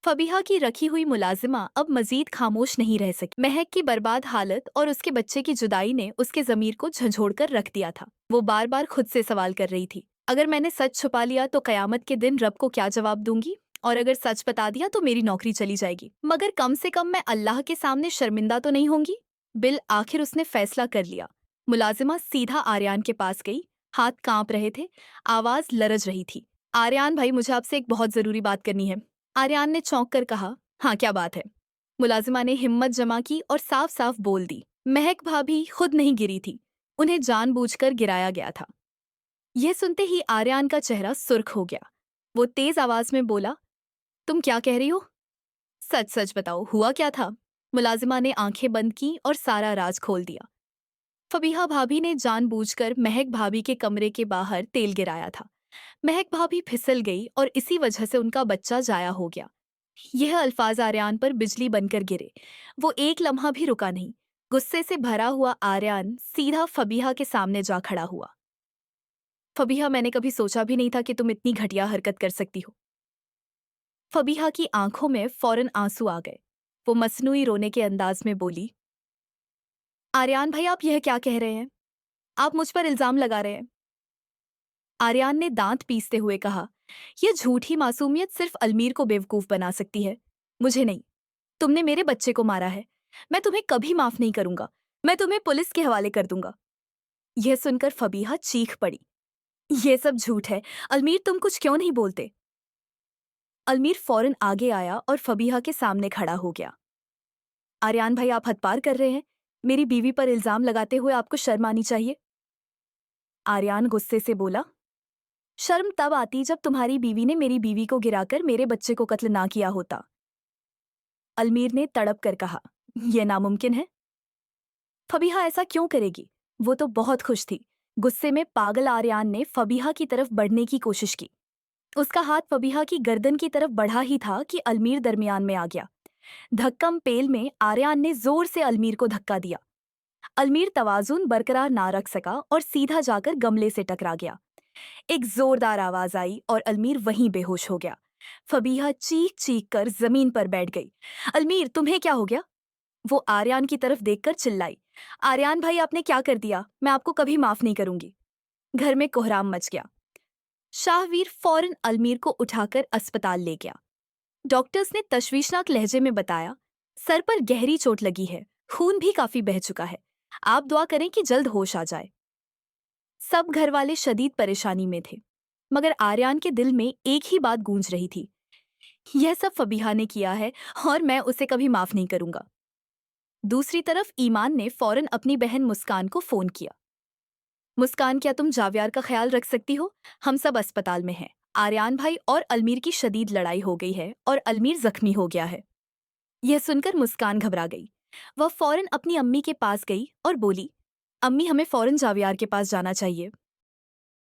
फबीहा की रखी हुई मुलाजिमा अब मजीद खामोश नहीं रह सकी। महक की बर्बाद हालत और उसके बच्चे की जुदाई ने उसके जमीर को झंझोड़कर रख दिया था। वो बार बार खुद से सवाल कर रही थी, अगर मैंने सच छुपा लिया तो कयामत के दिन रब को क्या जवाब दूंगी, और अगर सच बता दिया तो मेरी नौकरी चली जाएगी, मगर कम से कम मैं अल्लाह के सामने शर्मिंदा तो नहीं होंगी। बिल आखिर उसने फैसला कर लिया। मुलाजिमा सीधा आर्यान के पास गई। हाथ कांप रहे थे, आवाज लरज रही थी। आर्यान भाई, मुझे आपसे एक बहुत जरूरी बात करनी है। आर्यान ने चौंक कर कहा, हाँ क्या बात है। मुलाजिमा ने हिम्मत जमा की और साफ साफ बोल दी। महक भाभी खुद नहीं गिरी थी, उन्हें जानबूझकर गिराया गया था। यह सुनते ही आर्यान का चेहरा सुर्ख हो गया। वो तेज आवाज में बोला, तुम क्या कह रही हो? सच सच बताओ, हुआ क्या था? मुलाजिमा ने आंखें बंद की और सारा राज खोल दिया। फबीहा भाभी ने जानबूझकर महक भाभी के कमरे के बाहर तेल गिराया था। महक भाभी फिसल गई और इसी वजह से उनका बच्चा जाया हो गया। यह अल्फाज आर्यान पर बिजली बनकर गिरे। वो एक लम्हा भी रुका नहीं। गुस्से से भरा हुआ आर्यान सीधा फबीहा के सामने जा खड़ा हुआ। फबीहा, मैंने कभी सोचा भी नहीं था कि तुम इतनी घटिया हरकत कर सकती हो। फबीहा की आंखों में फौरन आंसू आ गए। वो मसनूई रोने के अंदाज में बोली, आर्यान भाई, आप यह क्या कह रहे हैं? आप मुझ पर इल्जाम लगा रहे हैं। आर्यान ने दांत पीसते हुए कहा, यह झूठी मासूमियत सिर्फ अलमीर को बेवकूफ बना सकती है, मुझे नहीं। तुमने मेरे बच्चे को मारा है। मैं तुम्हें कभी माफ नहीं करूंगा। मैं तुम्हें पुलिस के हवाले कर दूंगा। यह सुनकर फबीहा चीख पड़ी, यह सब झूठ है। अलमीर, तुम कुछ क्यों नहीं बोलते? अलमीर फौरन आगे आया और फबीहा के सामने खड़ा हो गया। आर्यान भाई, आप हद पार कर रहे हैं। मेरी बीवी पर इल्जाम लगाते हुए आपको शर्म आनी चाहिए। आर्यान गुस्से से बोला, शर्म तब आती जब तुम्हारी बीवी ने मेरी बीवी को गिराकर मेरे बच्चे को कत्ल ना किया होता। अलमीर ने तड़प कर कहा, यह नामुमकिन है। फबीहा ऐसा क्यों करेगी? वो तो बहुत खुश थी। गुस्से में पागल आर्यान ने फबीहा की तरफ बढ़ने की कोशिश की। उसका हाथ फबीहा की गर्दन की तरफ बढ़ा ही था कि अलमीर दरमियान में आ गया। धक्कम पेल में आर्यान ने जोर से अलमीर को धक्का दिया। अलमीर तवाजुन बरकरार ना रख सका और सीधा जाकर गमले से टकरा गया। एक जोरदार आवाज आई और अलमीर वहीं बेहोश हो गया। फबीहा चीख चीख कर जमीन पर बैठ गई। अलमीर, तुम्हें क्या हो गया? वो आर्यान की तरफ देखकर चिल्लाई, आर्यान भाई, आपने क्या कर दिया? मैं आपको कभी माफ नहीं करूंगी। घर में कोहराम मच गया। शाहवीर फौरन अलमीर को उठाकर अस्पताल ले गया। डॉक्टर्स ने तशवीशनाक लहजे में बताया, सर पर गहरी चोट लगी है, खून भी काफी बह चुका है। आप दुआ करें कि जल्द होश आ जाए। सब घर वाले शदीद परेशानी में थे, मगर आर्यान के दिल में एक ही बात गूंज रही थी, यह सब फबीहा ने किया है और मैं उसे कभी माफ नहीं करूंगा। दूसरी तरफ ईमान ने फौरन अपनी बहन मुस्कान को फोन किया। मुस्कान, क्या तुम जावियार का ख्याल रख सकती हो? हम सब अस्पताल में हैं। आर्यान भाई और अलमीर की शदीद लड़ाई हो गई है और अलमीर जख्मी हो गया है। यह सुनकर मुस्कान घबरा गई। वह फौरन अपनी अम्मी के पास गई और बोली, अम्मी, हमें फौरन जावियार के पास जाना चाहिए।